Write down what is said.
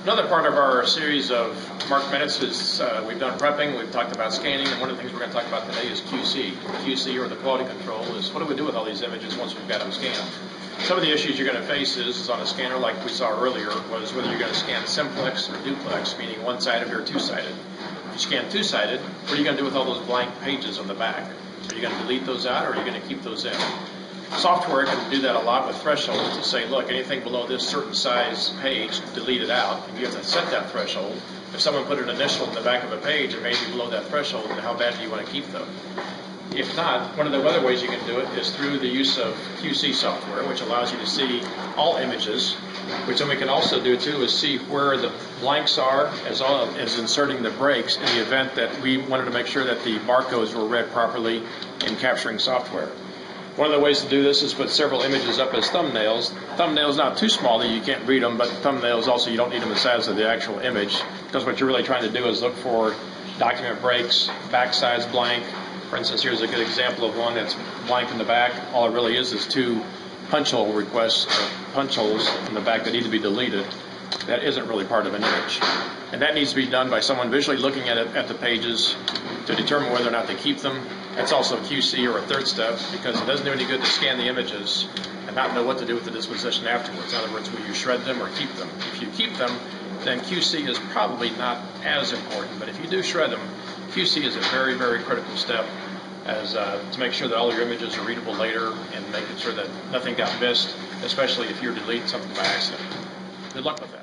Another part of our series of marked minutes is we've done prepping, we've talked about scanning, and one of the things we're going to talk about today is QC. QC, or the quality control, is what do we do with all these images once we've got them scanned. Some of the issues you're going to face is on a scanner like we saw earlier was whether you're going to scan simplex or duplex, meaning one-sided or two-sided. If you scan two-sided, what are you going to do with all those blank pages on the back? Are you going to delete those out, or are you going to keep those in? Software can do that a lot with thresholds to say, look, anything below this certain size page, delete it out. And you have to set that threshold. If someone put an initial in the back of a page and maybe below that threshold, how bad do you want to keep them? If not, one of the other ways you can do it is through the use of QC software, which allows you to see all images, which then we can also do too is see where the blanks are, as well as inserting the breaks in the event that we wanted to make sure that the barcodes were read properly in capturing software. One of the ways to do this is put several images up as thumbnails. Thumbnails not too small that you can't read them, but thumbnails also you don't need them the size of the actual image, because what you're really trying to do is look for document breaks, backsides blank. For instance, here's a good example of one that's blank in the back. All it really is two punch hole requests, or punch holes in the back that need to be deleted. That isn't really part of an image. And that needs to be done by someone visually looking at it at the pages to determine whether or not to keep them. That's also QC, or a third step, because it doesn't do any good to scan the images and not know what to do with the disposition afterwards. In other words, will you shred them or keep them? If you keep them, then QC is probably not as important. But if you do shred them, QC is a very, very critical step as to make sure that all your images are readable later and making sure that nothing got missed, especially if you're deleting something by accident. Good luck with that.